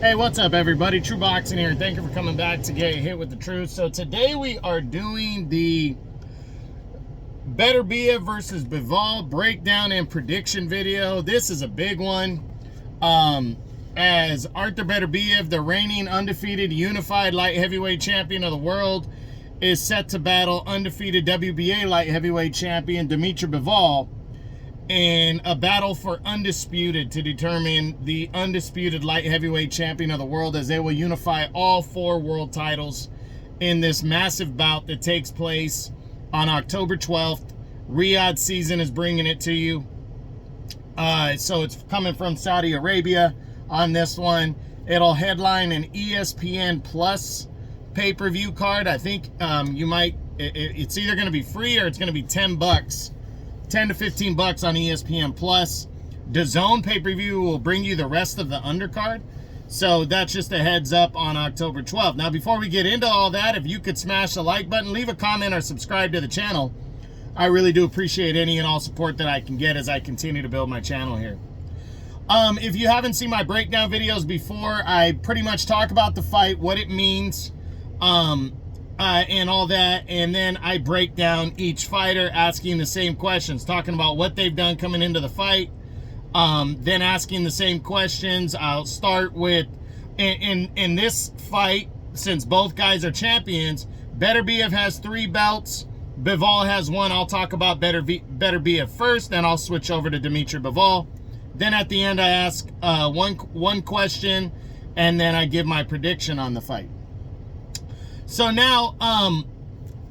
Hey, what's up, everybody? True Boxing here, and thank you for coming back to get hit with the truth. So today we are doing the Beterbiev versus Bivol breakdown and prediction video. This is a big one. As Artur Beterbiev, the reigning undefeated unified light heavyweight champion of the world, is set to battle undefeated WBA light heavyweight champion Dmitry Bivol in a battle for Undisputed to determine the undisputed light heavyweight champion of the world, as they will unify all 4 world titles in this massive bout that takes place on October 12th. Riyadh season is bringing it to you. So it's coming from Saudi Arabia on this one. It'll headline an ESPN Plus pay-per-view card. I think it's either going to be free or it's going to be $10. 10 to 15 bucks on ESPN Plus. DAZN pay-per-view will bring you the rest of the undercard. So that's just a heads up on October 12th. Now, before we get into all that, if you could smash the like button, leave a comment, or subscribe to the channel. I really do appreciate any and all support that I can get as I continue to build my channel here. If you haven't seen my breakdown videos before, I pretty much talk about the fight, what it means, and all that, and then I break down each fighter, asking the same questions, talking about what they've done coming into the fight, then asking the same questions. I'll start with, in this fight, since both guys are champions, Beterbiev has 3 belts, Bivol has 1. I'll talk about Beterbiev first, then I'll switch over to Dmitry Bivol. Then at the end, I ask one question, and then I give my prediction on the fight. So now,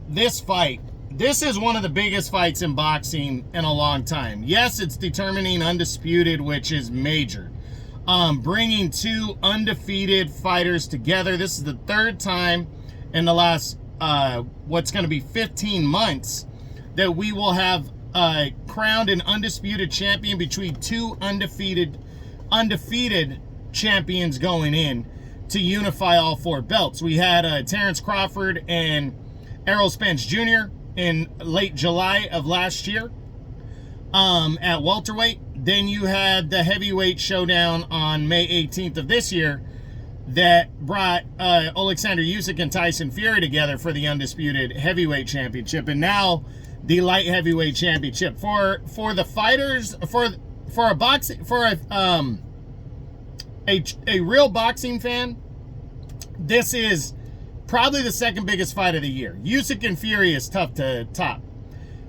this fight, this is one of the biggest fights in boxing in a long time. Yes, it's determining Undisputed, which is major. Bringing 2 undefeated fighters together. This is the 3rd time in the last, what's going to be 15 months, that we will have crowned an undisputed champion between 2 undefeated champions going in to unify all 4 belts. We had Terrence Crawford and Errol Spence Jr. in late July of last year at welterweight. Then you had the heavyweight showdown on May 18th of this year that brought Alexander Usyk and Tyson Fury together for the undisputed heavyweight championship, and now the light heavyweight championship. For the fighters, for a real boxing fan, this is probably the 2nd biggest fight of the year. Usyk and Fury is tough to top,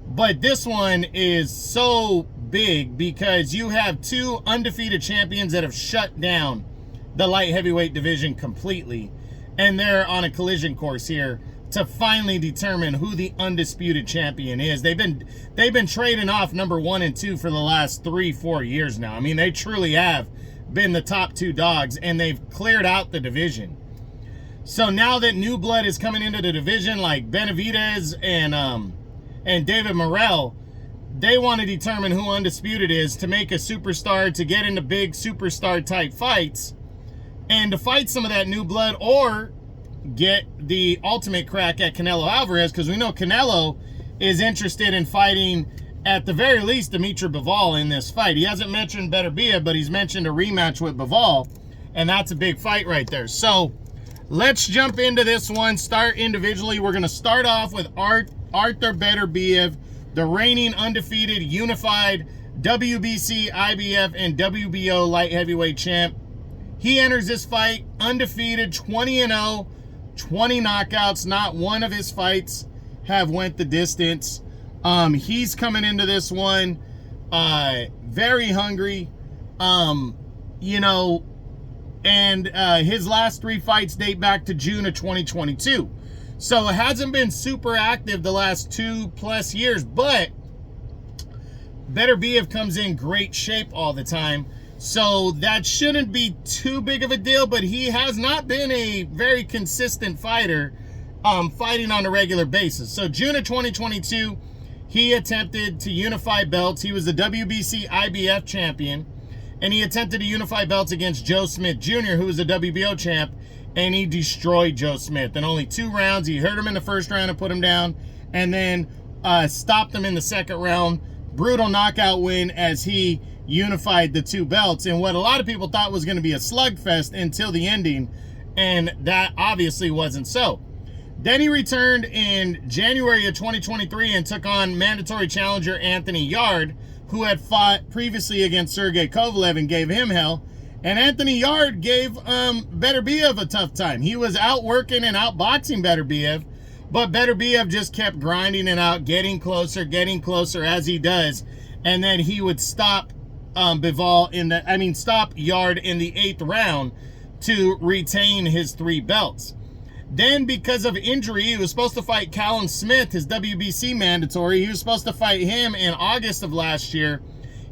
but this one is so big because you have 2 undefeated champions that have shut down the light heavyweight division completely, and they're on a collision course here to finally determine who the undisputed champion is. They've been trading off number 1 and 2 for the last 3-4 years now. I mean, they truly have been the top 2 dogs, and they've cleared out the division. So now that new blood is coming into the division, like Benavidez and David Morrell, they want to determine who Undisputed is to make a superstar, to get into big superstar type fights, and to fight some of that new blood, or get the ultimate crack at Canelo Alvarez, because we know Canelo is interested in fighting, at the very least, Dmitry Bivol in this fight. He hasn't mentioned Beterbiev, but he's mentioned a rematch with Bivol, and that's a big fight right there. So let's jump into this one, start individually. We're going to start off with Artur Beterbiev, the reigning undefeated unified WBC, IBF, and WBO light heavyweight champ. He enters this fight undefeated, 20-0, 20 knockouts. Not one of his fights have went the distance. He's coming into this one very hungry, you know, and his last 3 fights date back to June of 2022. So it hasn't been super active the last 2+ years, but Beterbiev comes in great shape all the time. So that shouldn't be too big of a deal, but he has not been a very consistent fighter, fighting on a regular basis. So June of 2022, he attempted to unify belts. He was the WBC IBF champion, and he attempted to unify belts against Joe Smith Jr., who was the WBO champ, and he destroyed Joe Smith in only 2 rounds. He hurt him in the first round and put him down, and then stopped him in the second round. Brutal knockout win as he unified the two belts in what a lot of people thought was going to be a slugfest until the ending, and that obviously wasn't so. Then he returned in January of 2023 and took on mandatory challenger Anthony Yarde, who had fought previously against Sergey Kovalev and gave him hell. And Anthony Yarde gave Beterbiev a tough time. He was outworking and outboxing Beterbiev, but Beterbiev just kept grinding it out, getting closer as he does. And then he would stop stop Yarde in the 8th round to retain his 3 belts. Then, because of injury, he was supposed to fight Callum Smith, his WBC mandatory. He was supposed to fight him in August of last year.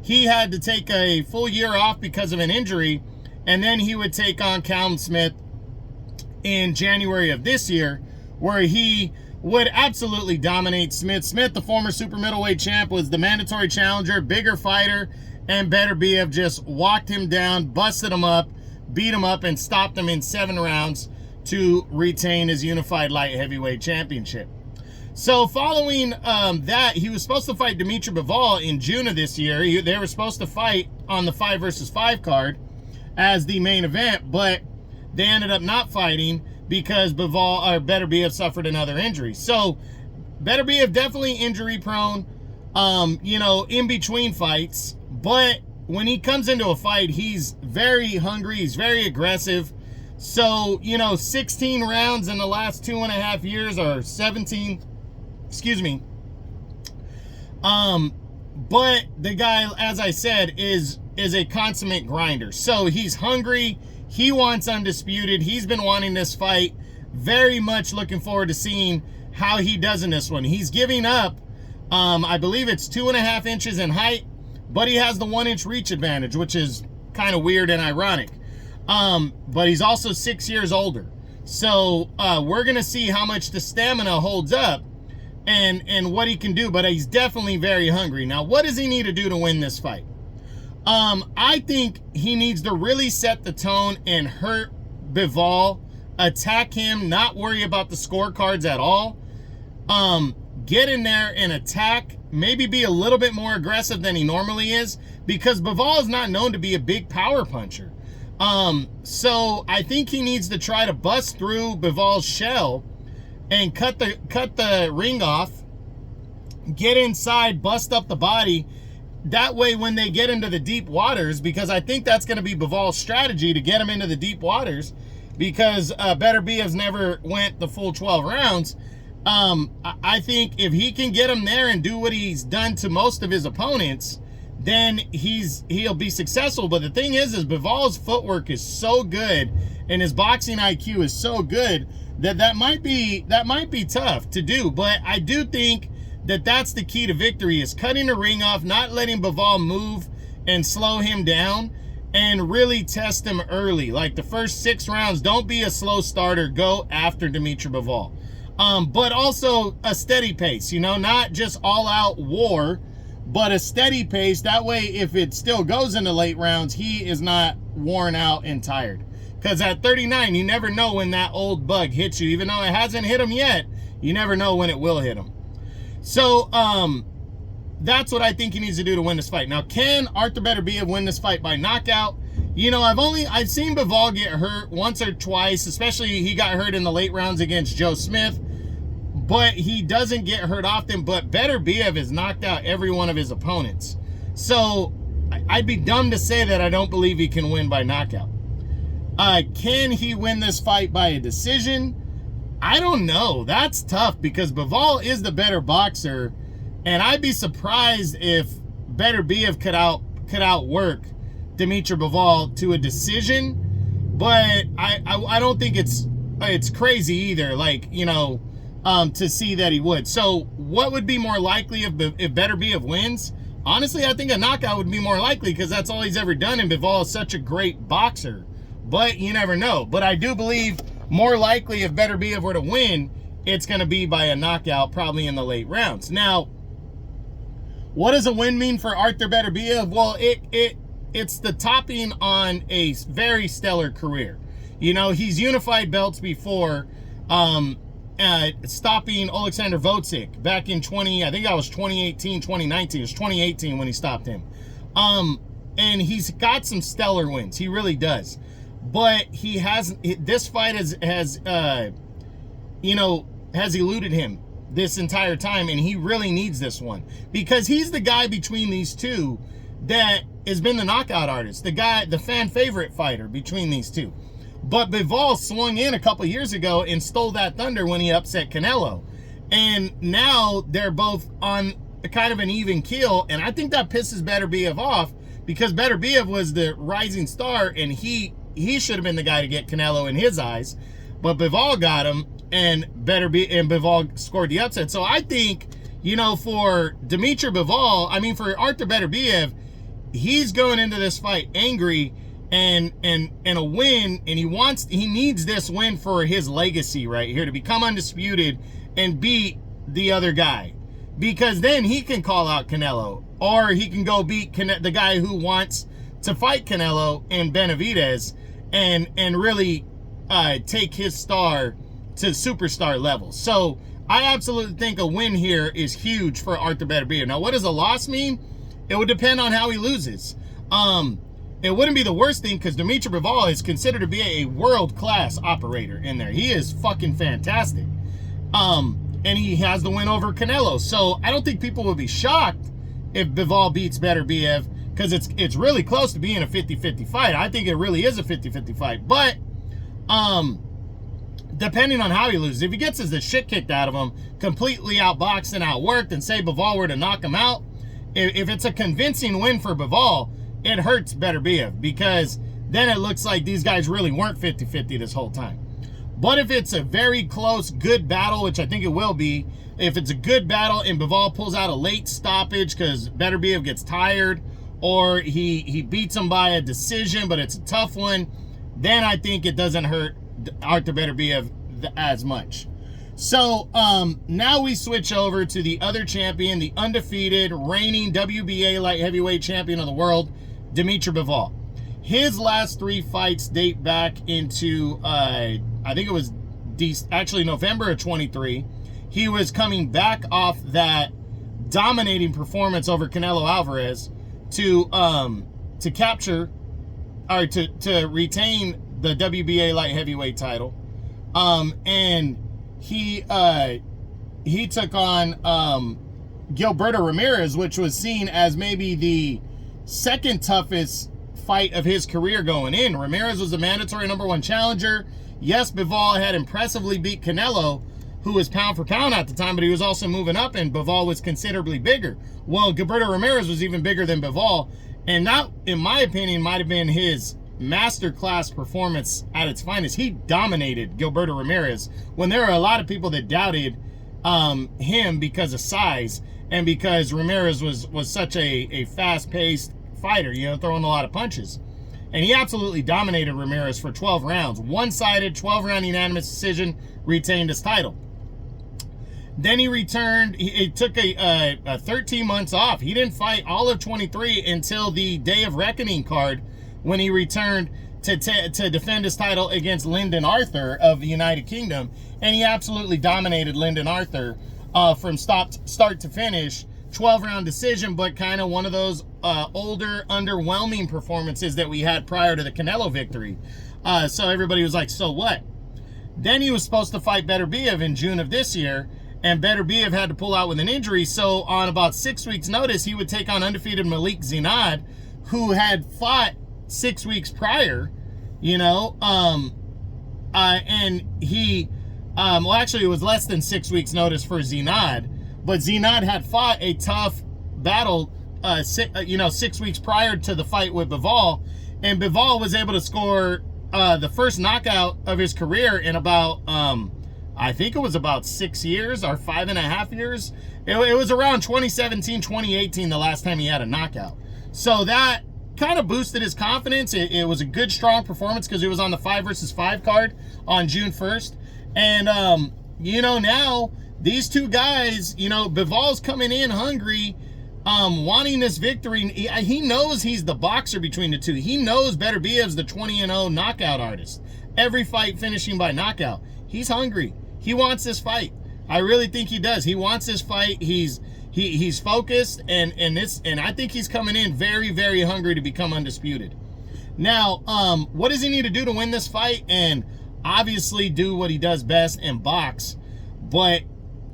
He had to take a full year off because of an injury, and then he would take on Callum Smith in January of this year, where he would absolutely dominate Smith. Smith, the former super middleweight champ, was the mandatory challenger, bigger fighter, and Beterbiev just walked him down, busted him up, beat him up, and stopped him in 7 rounds to retain his unified light heavyweight championship. So following that, he was supposed to fight Dmitry Bivol in June of this year. They were supposed to fight on the 5 versus 5 card as the main event, but they ended up not fighting because Beterbiev suffered another injury. So Beterbiev definitely injury prone, in between fights, but when he comes into a fight, he's very hungry, he's very aggressive. So, 16 rounds in the last 2.5 years, or 17, excuse me. But the guy, as I said, is a consummate grinder. So he's hungry. He wants Undisputed. He's been wanting this fight. Very much looking forward to seeing how he does in this one. He's giving up, I believe it's 2.5 inches in height, but he has the 1-inch reach advantage, which is kind of weird and ironic. But he's also 6 years older. So we're going to see how much the stamina holds up and what he can do. But he's definitely very hungry. Now, what does he need to do to win this fight? I think he needs to really set the tone and hurt Bivol, attack him, not worry about the scorecards at all. Get in there and attack, maybe be a little bit more aggressive than he normally is, because Bivol is not known to be a big power puncher. So I think he needs to try to bust through Bivol's shell and cut the ring off, get inside, bust up the body. That way, when they get into the deep waters, because I think that's going to be Bivol's strategy, to get him into the deep waters, because Beterbiev's never went the full 12 rounds. I think if he can get him there and do what he's done to most of his opponents, then he'll be successful. But the thing is Bivol's footwork is so good and his boxing IQ is so good that might be tough to do. But I do think that that's the key to victory, is cutting the ring off, not letting Bivol move and slow him down, and really test him early. Like the first 6 rounds, don't be a slow starter. Go after Dmitry Bivol. But also a steady pace, not just all-out war, but a steady pace. That way, if it still goes into late rounds, he is not worn out and tired. Because at 39, you never know when that old bug hits you. Even though it hasn't hit him yet, you never know when it will hit him. So, that's what I think he needs to do to win this fight. Now, can Artur Beterbiev win this fight by knockout? I've seen Bivol get hurt once or twice, especially he got hurt in the late rounds against Joe Smith. But he doesn't get hurt often. But Beterbiev has knocked out every one of his opponents. So I'd be dumb to say that I don't believe he can win by knockout. Can he win this fight by a decision? I don't know. That's tough because Bivol is the better boxer. And I'd be surprised if Beterbiev could outwork Dmitry Bivol to a decision. But I don't think it's crazy either. To see that he would. So what would be more likely if Beterbiev wins? Honestly, I think a knockout would be more likely because that's all he's ever done, and Bivol is such a great boxer. But you never know. But I do believe more likely if Beterbiev were to win, it's going to be by a knockout, probably in the late rounds. Now, what does a win mean for Artur Beterbiev? Well, it's the topping on a very stellar career. He's unified belts before, stopping Alexander Votzik back in 2018, 2019. It was 2018 when he stopped him. And he's got some stellar wins. He really does. But he has, this fight has eluded him this entire time, and he really needs this one because he's the guy between these two that has been the knockout artist, the fan favorite fighter between these two. But Bivol swung in a couple years ago and stole that thunder when he upset Canelo. And now they're both on kind of an even keel, and I think that pisses Beterbiev off because Beterbiev was the rising star, and he should have been the guy to get Canelo in his eyes. But Bivol got him, and Bivol scored the upset. So I think, for Dmitry Bivol, for Artur Beterbiev, he's going into this fight angry and a win, and he needs this win for his legacy right here to become undisputed and beat the other guy, because then he can call out Canelo, or he can go beat the guy who wants to fight Canelo in Benavidez and really take his star to superstar levels. So I absolutely think a win here is huge for Artur Beterbiev. Now, what does a loss mean? It would depend on how he loses. It wouldn't be the worst thing because Dmitry Bivol is considered to be a world-class operator in there. He is fucking fantastic. And he has the win over Canelo. So I don't think people would be shocked if Bivol beats Beterbiev, because it's really close to being a 50-50 fight. I think it really is a 50-50 fight. But depending on how he loses, if he gets the shit kicked out of him, completely outboxed and outworked, and say Bivol were to knock him out, if it's a convincing win for Bivol, it hurts Beterbiev, because then it looks like these guys really weren't 50-50 this whole time. But if it's a very close, good battle, which I think it will be, if it's a good battle and Bivol pulls out a late stoppage because Beterbiev gets tired, or he beats him by a decision, but it's a tough one, then I think it doesn't hurt Artur Beterbiev as much. So now we switch over to the other champion, the undefeated, reigning WBA light heavyweight champion of the world, Dmitry Bivol. His last 3 fights date back into, I think it was actually November of 23. He was coming back off that dominating performance over Canelo Alvarez to capture, or to retain the WBA light heavyweight title. And he took on Gilberto Ramirez, which was seen as maybe the second toughest fight of his career going in. Ramirez was a mandatory #1 challenger. Yes, Bivol had impressively beat Canelo, who was pound for pound at the time, but he was also moving up, and Bivol was considerably bigger. Well, Gilberto Ramirez was even bigger than Bivol, and that, in my opinion, might have been his masterclass performance at its finest. He dominated Gilberto Ramirez when there were a lot of people that doubted him because of size, and because Ramirez was such a fast-paced fighter, throwing a lot of punches. And he absolutely dominated Ramirez for 12 rounds. One-sided, 12-round unanimous decision, retained his title. Then he returned. He took a 13 months off. He didn't fight all of 23 until the Day of Reckoning card, when he returned to defend his title against Lyndon Arthur of the United Kingdom. And he absolutely dominated Lyndon Arthur from start to finish. 12-round decision, but kind of one of those older, underwhelming performances that we had prior to the Canelo victory. So everybody was like, so what? Then he was supposed to fight Beterbiev in June of this year, and Beterbiev had to pull out with an injury. So on about 6 weeks' notice, he would take on undefeated Malik Zinad, who had fought 6 weeks prior, and he, well, actually it was less than 6 weeks' notice for Zinad. But Zinad had fought a tough battle, 6 weeks prior to the fight with Bivol, and Bivol was able to score the first knockout of his career in about, I think it was about 6 years or 5.5 years. It was around 2017, 2018, the last time he had a knockout. So that kind of boosted his confidence. It was a good, strong performance because he was on the 5 versus 5 card on June 1st. And, now these two guys, Bivol's coming in hungry, wanting this victory. He knows he's the boxer between the two. He knows Beterbiev's the 20-0 knockout artist. Every fight finishing by knockout. He's hungry. He wants this fight. I really think he does. He wants this fight. He's He's focused, and I think he's coming in very, very hungry to become undisputed. Now, what does he need to do to win this fight? And obviously do what he does best and box, but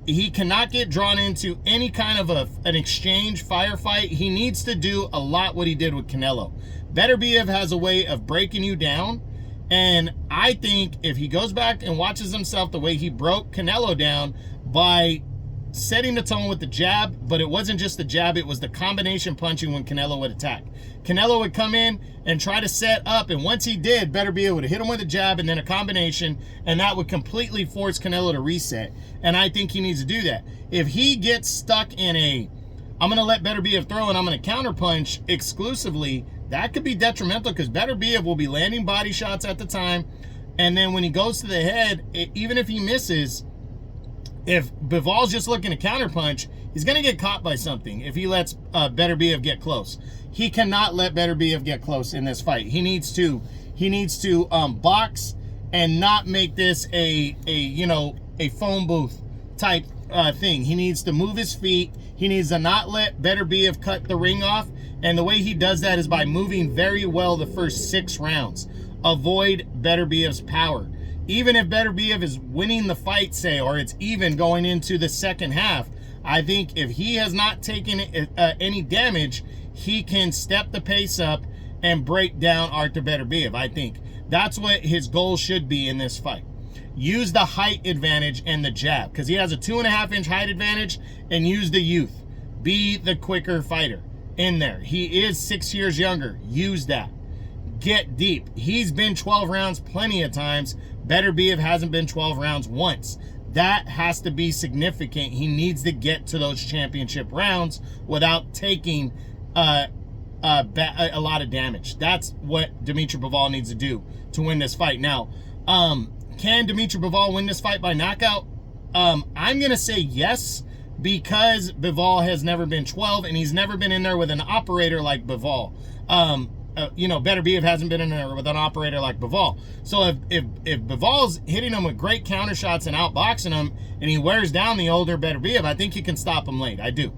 he cannot get drawn into any kind of an exchange firefight. He needs to do a lot what he did with Canelo. Beterbiev has a way of breaking you down, and I think if he goes back and watches himself the way he broke Canelo down by setting the tone with the jab, but it wasn't just the jab, it was the combination punching when Canelo would attack. Canelo would come in and try to set up, and once he did, Beterbiev would hit him with a jab and then a combination, and that would completely force Canelo to reset. And I think he needs to do that. If he gets stuck in I'm going to let Beterbiev throw and I'm going to counterpunch exclusively, that could be detrimental, because Beterbiev will be landing body shots at the time, and then when he goes to the head, even if he misses, if Bivol's just looking to counterpunch, he's going to get caught by something if he lets Beterbiev get close. He cannot let Beterbiev get close in this fight. He needs to box and not make this a phone booth type thing. He needs to move his feet. He needs to not let Beterbiev cut the ring off. And the way he does that is by moving very well the first 6 rounds. Avoid Beterbiev's power. Even if Beterbiev is winning the fight, say, or it's even going into the second half, I think if he has not taken any damage, he can step the pace up and break down Artur Beterbiev. I think that's what his goal should be in this fight. Use the height advantage and the jab, because he has a 2.5-inch height advantage, and use the youth. Be the quicker fighter in there. He is 6 years younger. Use that. Get deep. He's been 12 rounds plenty of times. Beterbiev hasn't been 12 rounds once. That has to be significant. He needs to get to those championship rounds without taking a lot of damage. That's what Dmitry Bivol needs to do to win this fight. Now, can Dmitry Bivol win this fight by knockout? I'm going to say yes, because Bivol has never been 12, and he's never been in there with an operator like Bivol. Beterbiev hasn't been in there with an operator like Bivol. So if Bivol's hitting him with great counter shots and outboxing him, and he wears down the older Beterbiev, I think he can stop him late. I do.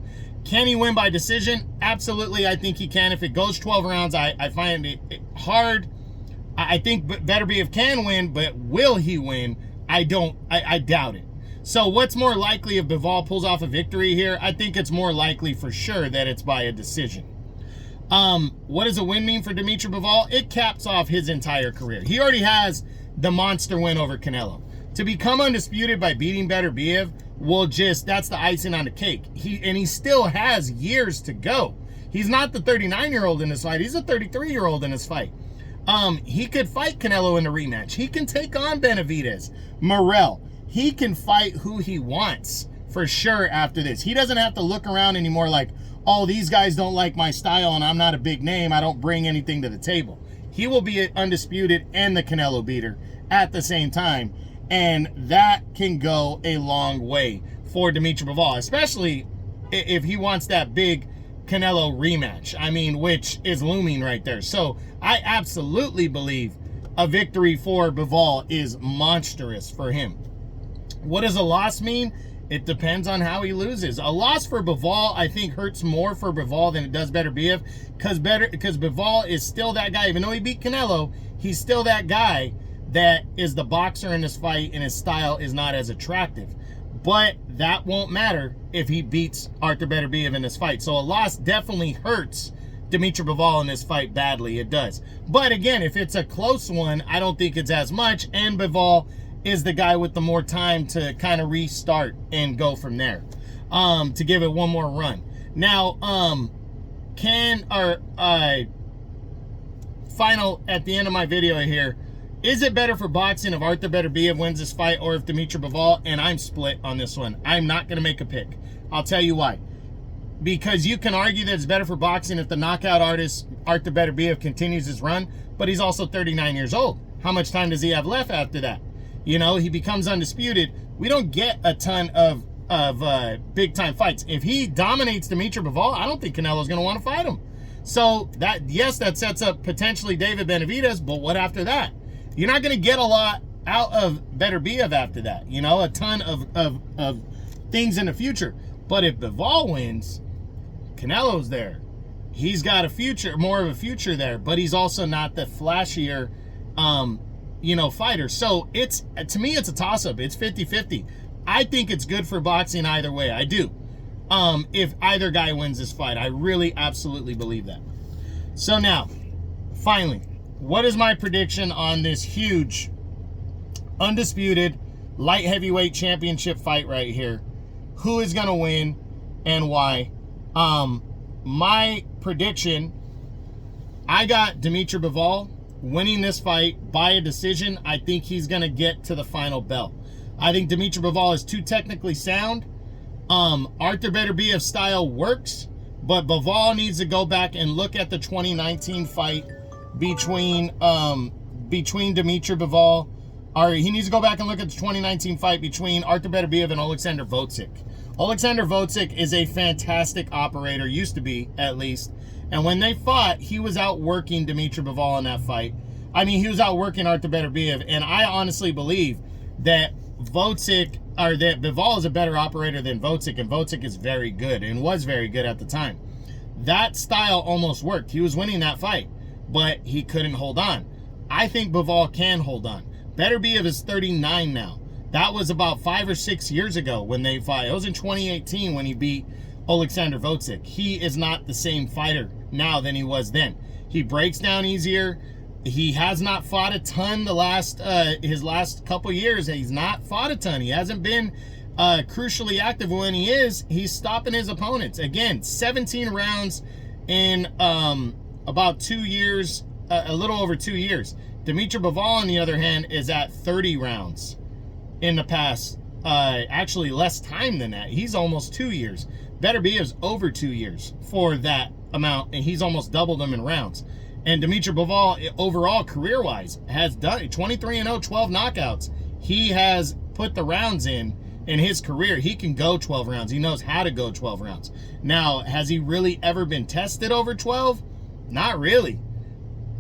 Can he win by decision? Absolutely, I think he can. If it goes 12 rounds, I find it hard. I think Beterbiev can win, but will he win? I doubt it. So what's more likely if Bivol pulls off a victory here? I think it's more likely for sure that it's by a decision. What does a win mean for Dmitry Bivol? It caps off his entire career. He already has the monster win over Canelo. To become undisputed by beating Beterbiev that's the icing on the cake. He still has years to go. He's not the 39-year-old in this fight. He's a 33-year-old in this fight. He could fight Canelo in the rematch. He can take on Benavidez, Morrell. He can fight who he wants for sure after this. He doesn't have to look around anymore like, oh, these guys don't like my style and I'm not a big name. I don't bring anything to the table. He will be undisputed and the Canelo beater at the same time. And that can go a long way for Dmitry Bivol, especially if he wants that big Canelo rematch, which is looming right there. So I absolutely believe a victory for Bivol is monstrous for him. What does a loss mean? It depends on how he loses. A loss for Bivol, I think, hurts more for Bivol than it does Beterbiev, because Bivol is still that guy. Even though he beat Canelo, he's still that guy that is the boxer in this fight, and his style is not as attractive. But that won't matter if he beats Artur Beterbiev in this fight. So a loss definitely hurts Dmitry Bivol in this fight badly. It does. But again, if it's a close one, I don't think it's as much, and Bivol is the guy with the more time to kind of restart and go from there, to give it one more run. Now, final at the end of my video here, is it better for boxing if Artur Beterbiev wins this fight or if Dmitry Bivol? And I'm split on this one. I'm not going to make a pick. I'll tell you why. Because you can argue that it's better for boxing if the knockout artist Artur Beterbiev continues his run, but he's also 39 years old. How much time does he have left after that? He becomes undisputed. We don't get a ton of big time fights. If he dominates Dmitry Bivol, I don't think Canelo's going to want to fight him. So that sets up potentially David Benavidez, but what after that? You're not going to get a lot out of Beterbiev after that. A ton of things in the future. But if Bivol wins, Canelo's there. He's got a future, more of a future there, but he's also not the flashier, fighter. So to me, it's a toss-up. It's 50-50. I think it's good for boxing either way. I do. If either guy wins this fight, I really absolutely believe that. So now, finally, what is my prediction on this huge, undisputed light heavyweight championship fight right here? Who is going to win and why? My prediction, I got Dmitry Bivol winning this fight by a decision. I think he's going to get to the final bell. I think Dmitry Bivol is too technically sound. Artur Beterbiev style works, but Bivol needs to go back and look at the 2019 fight between Dmitry Bivol. Or he needs to go back and look at the 2019 fight between Artur Beterbiev and Alexander Vovcik. Alexander Vovcik is a fantastic operator, used to be at least. And when they fought, he was outworking Dmitry Bivol in that fight. I mean, he was outworking Artur Beterbiev, and I honestly believe that Bivol is a better operator than Vovcik, and Vovcik is very good and was very good at the time. That style almost worked. He was winning that fight, but he couldn't hold on. I think Bivol can hold on. Beterbiev is 39 now. That was about 5 or 6 years ago when they fought. It was in 2018 when he beat Alexander Vovcik. He is not the same fighter now than he was then. He breaks down easier. He has not fought a ton his last couple years. He's not fought a ton. He hasn't been crucially active. When he is, he's stopping his opponents. Again, 17 rounds in about 2 years, a little over 2 years. Dmitry Bivol, on the other hand, is at 30 rounds in the past. Actually, less time than that. He's almost 2 years. Beterbiev's over 2 years for that amount, and he's almost doubled them in rounds. And Dmitry Bivol, overall, career-wise, has done 23-0, 12 knockouts. He has put the rounds in his career. He can go 12 rounds. He knows how to go 12 rounds. Now, has he really ever been tested over 12? Not really.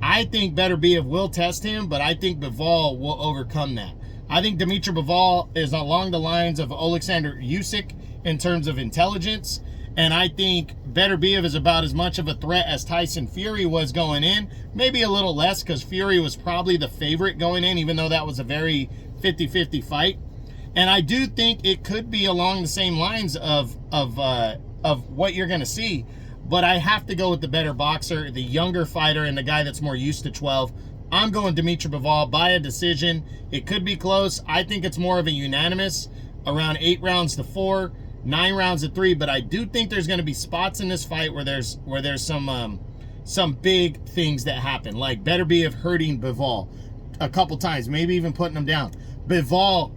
I think Beterbiev will test him, but I think Bivol will overcome that. I think Dmitry Bivol is along the lines of Alexander Usyk in terms of intelligence, and I think Beterbiev is about as much of a threat as Tyson Fury was going in. Maybe a little less, because Fury was probably the favorite going in, even though that was a very 50-50 fight. And I do think it could be along the same lines of what you're going to see. But I have to go with the better boxer, the younger fighter, and the guy that's more used to 12. I'm going Dmitry Bivol by a decision. It could be close. I think it's more of a unanimous, around 8 rounds to 4, 9 rounds to 3. But I do think there's going to be spots in this fight where there's some big things that happen, like Beterbiev hurting Bivol a couple times, maybe even putting him down. Bivol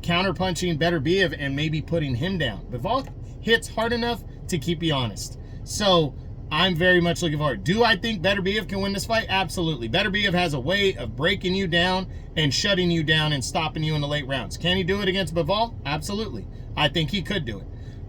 counterpunching Beterbiev and maybe putting him down. Bivol hits hard enough to keep you honest. So I'm very much looking forward. Do I think Beterbiev can win this fight? Absolutely. Beterbiev has a way of breaking you down and shutting you down and stopping you in the late rounds. Can he do it against Bivol? Absolutely. I think he could do it.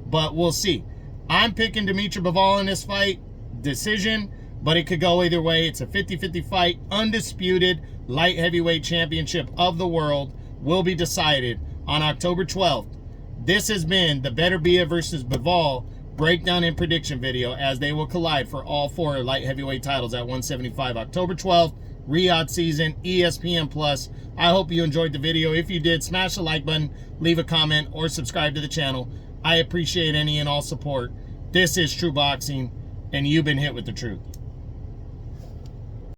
But we'll see. I'm picking Dmitry Bivol in this fight. Decision, but it could go either way. It's a 50-50 fight. Undisputed light heavyweight championship of the world will be decided on October 12th. This has been the Beterbiev versus Bivol breakdown and prediction video, as they will collide for all 4 light heavyweight titles at 175. October 12th, Riyadh season, ESPN Plus. I hope you enjoyed the video. If you did, smash the like button, leave a comment, or subscribe to the channel. I appreciate any and all support. This is True Boxing, and you've been hit with the truth.